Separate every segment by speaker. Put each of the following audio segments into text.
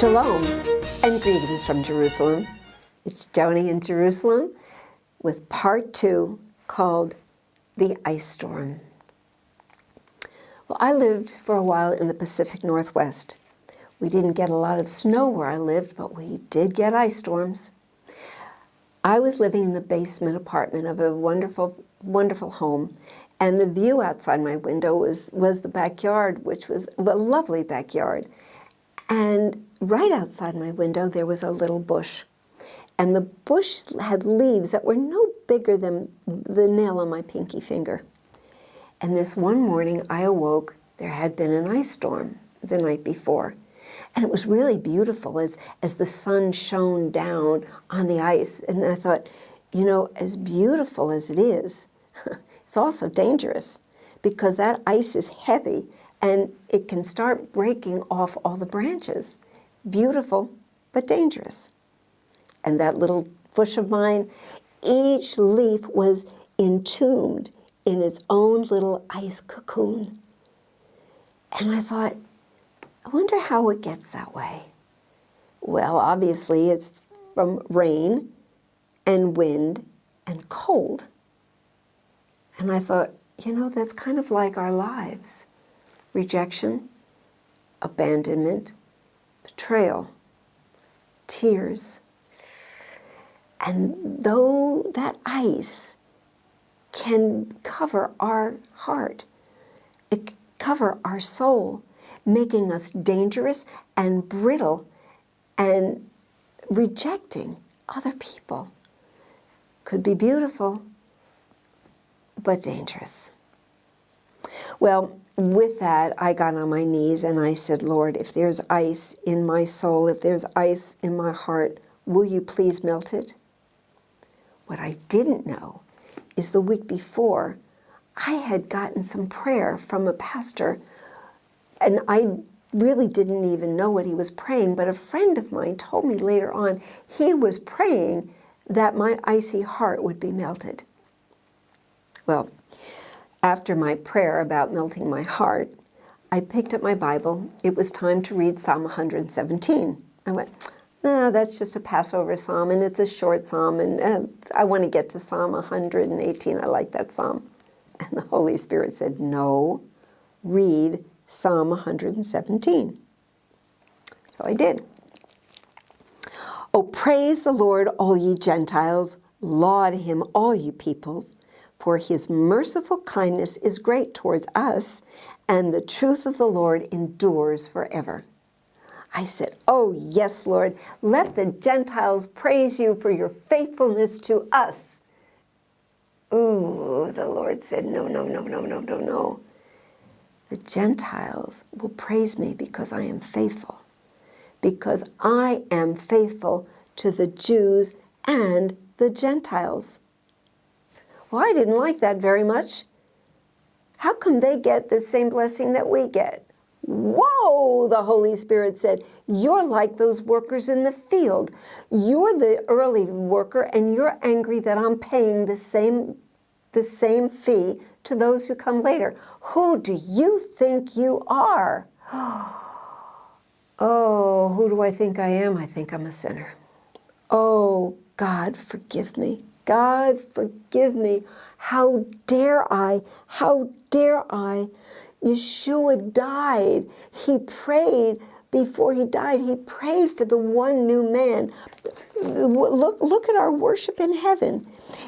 Speaker 1: Shalom and greetings from Jerusalem. It's Joni in Jerusalem with part 2 called The Ice Storm. Well, I lived for a while in the Pacific Northwest. We didn't get a lot of snow where I lived, but we did get ice storms. I was living in the basement apartment of a wonderful, wonderful home, and the view outside my window was the backyard, which was a lovely backyard. And right outside my window, there was a little bush. And the bush had leaves that were no bigger than the nail on my pinky finger. And this one morning, I awoke. There had been an ice storm the night before. And it was really beautiful as the sun shone down on the ice. And I thought, you know, as beautiful as it is, it's also dangerous because that ice is heavy and it can start breaking off all the branches. Beautiful, but dangerous. And that little bush of mine, each leaf was entombed in its own little ice cocoon. And I thought, I wonder how it gets that way. Well, obviously it's from rain and wind and cold. And I thought, you know, that's kind of like our lives. Rejection, abandonment, betrayal, tears. And though that ice can cover our heart, it can cover our soul, making us dangerous and brittle and rejecting other people. Could be beautiful, but dangerous. Well, with that, I got on my knees and I said, Lord, if there's ice in my soul, if there's ice in my heart, will you please melt it? What I didn't know is the week before, I had gotten some prayer from a pastor, and I really didn't even know what he was praying, but a friend of mine told me later on he was praying that my icy heart would be melted. Well, after my prayer about melting my heart, I picked up my Bible. It was time to read Psalm 117. I went, no, that's just a Passover psalm, and it's a short psalm, and I want to get to Psalm 118. I like that psalm. And the Holy Spirit said, no, read Psalm 117. So I did. Oh, praise the Lord, all ye Gentiles. Laud him, all you peoples. For his merciful kindness is great towards us, and the truth of the Lord endures forever. I said, oh, yes, Lord, let the Gentiles praise you for your faithfulness to us. Ooh, the Lord said, no, no, no, no, no, no, no. The Gentiles will praise me because I am faithful, because I am faithful to the Jews and the Gentiles. Well, I didn't like that very much. How come they get the same blessing that we get? Whoa, the Holy Spirit said, you're like those workers in the field. You're the early worker, and you're angry that I'm paying the same fee to those who come later. Who do you think you are? Oh, who do I think I am? I think I'm a sinner. Oh, God, forgive me. God, forgive me. How dare I? How dare I? Yeshua died. He prayed before he died. He prayed for the one new man. Look at our worship in heaven.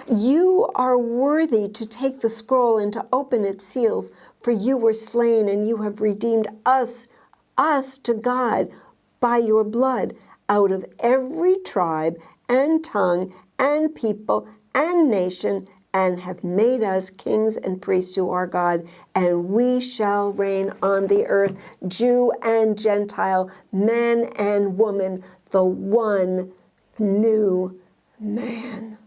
Speaker 1: You are worthy to take the scroll and to open its seals, for you were slain and you have redeemed us to God by your blood out of every tribe and tongue and people and nation, and have made us kings and priests to our God, and we shall reign on the earth, Jew and Gentile, man and woman, the one new man.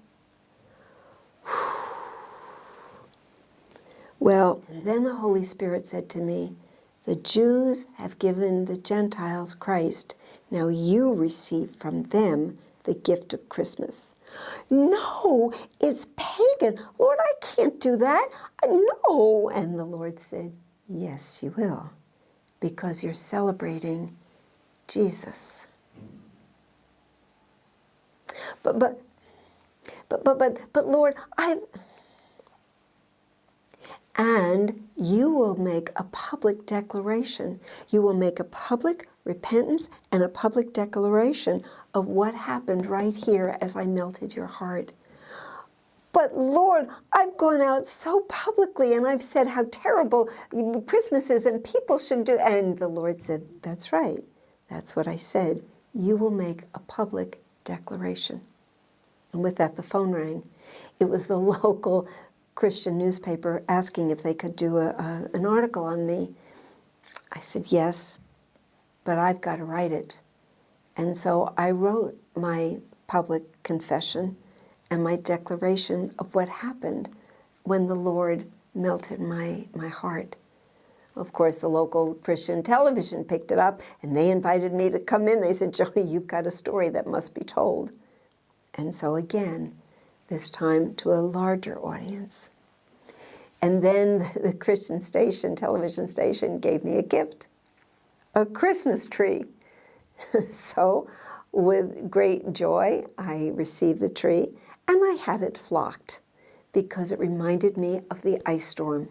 Speaker 1: Well, then the Holy Spirit said to me, the Jews have given the Gentiles Christ. Now you receive from them the gift of Christmas. No, it's pagan. Lord, I can't do that. No. And the Lord said, yes, you will, because you're celebrating Jesus. but Lord, and you will make a public declaration. You will make a public repentance and a public declaration of what happened right here as I melted your heart. But Lord, I've gone out so publicly and I've said how terrible Christmas is and people should do. And the Lord said, that's right. That's what I said. You will make a public declaration. And with that, the phone rang. It was the local Christian newspaper asking if they could do an article on me. I said, yes, but I've got to write it. And so I wrote my public confession and my declaration of what happened when the Lord melted my heart. Of course, the local Christian television picked it up, and they invited me to come in. They said, Joni, you've got a story that must be told. And so again, this time to a larger audience. And then the Christian station, television station, gave me a gift, a Christmas tree. So with great joy, I received the tree, and I had it flocked because it reminded me of the ice storm.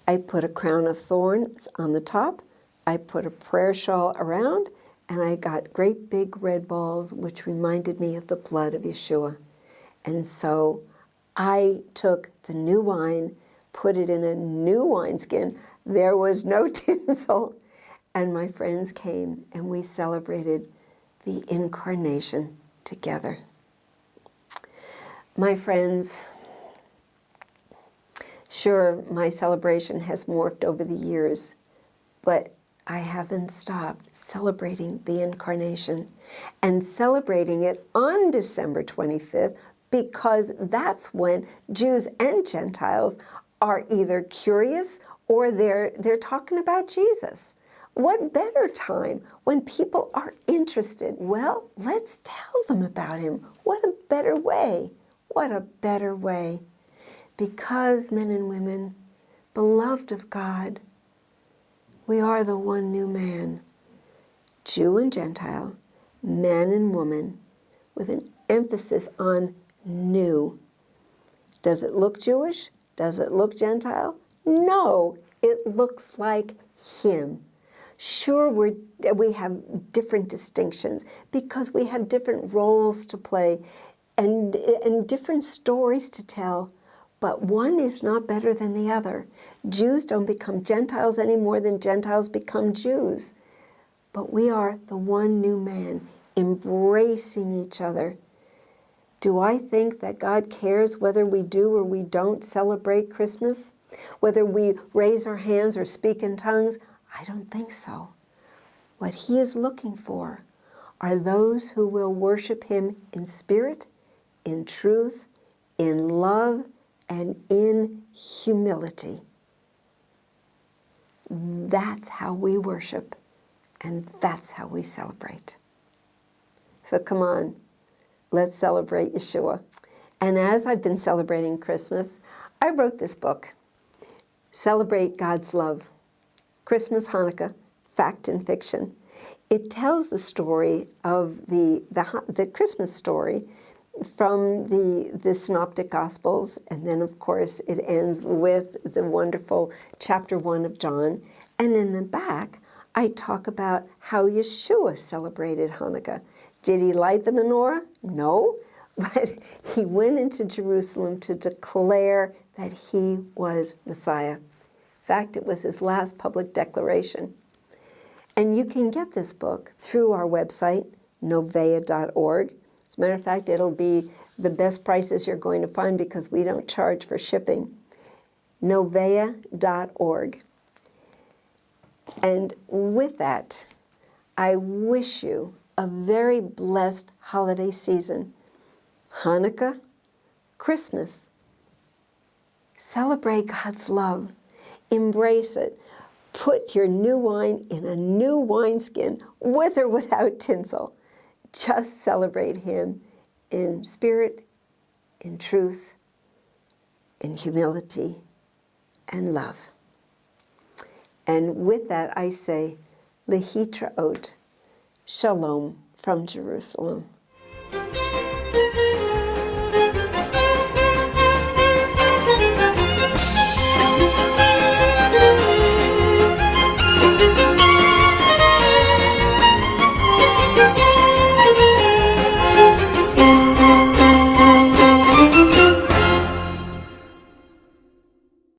Speaker 1: I put a crown of thorns on the top, I put a prayer shawl around, and I got great big red balls, which reminded me of the blood of Yeshua. And so I took the new wine, put it in a new wineskin. There was no tinsel. And my friends came, and we celebrated the incarnation together. My friends, sure, my celebration has morphed over the years, but I haven't stopped celebrating the incarnation and celebrating it on December 25th because that's when Jews and Gentiles are either curious or they're talking about Jesus. What better time when people are interested? Well, let's tell them about him. What a better way. What a better way. Because, men and women, beloved of God, we are the one new man, Jew and Gentile, man and woman, with an emphasis on new. Does it look Jewish? Does it look Gentile? No, it looks like him. Sure, we have different distinctions because we have different roles to play and different stories to tell, but one is not better than the other. Jews don't become Gentiles any more than Gentiles become Jews. But we are the one new man, embracing each other. Do I think that God cares whether we do or we don't celebrate Christmas? Whether we raise our hands or speak in tongues? I don't think so. What he is looking for are those who will worship him in spirit, in truth, in love, and in humility. That's how we worship, and that's how we celebrate. So come on, let's celebrate Yeshua. And as I've been celebrating Christmas, I wrote this book, Celebrate God's Love, Christmas, Hanukkah, Fact and Fiction. It tells the story of the Christmas story from the Synoptic Gospels, and then of course it ends with the wonderful chapter 1 of John. And in the back, I talk about how Yeshua celebrated Hanukkah. Did he light the menorah? No, but he went into Jerusalem to declare that he was Messiah. In fact, it was his last public declaration. And you can get this book through our website, novea.org. As a matter of fact, it'll be the best prices you're going to find because we don't charge for shipping. Novea.org. And with that, I wish you a very blessed holiday season. Hanukkah, Christmas. Celebrate God's love. Embrace it. Put your new wine in a new wineskin, with or without tinsel. Just celebrate him in spirit, in truth, in humility, and love. And with that, I say, Lehitraot, Shalom from Jerusalem.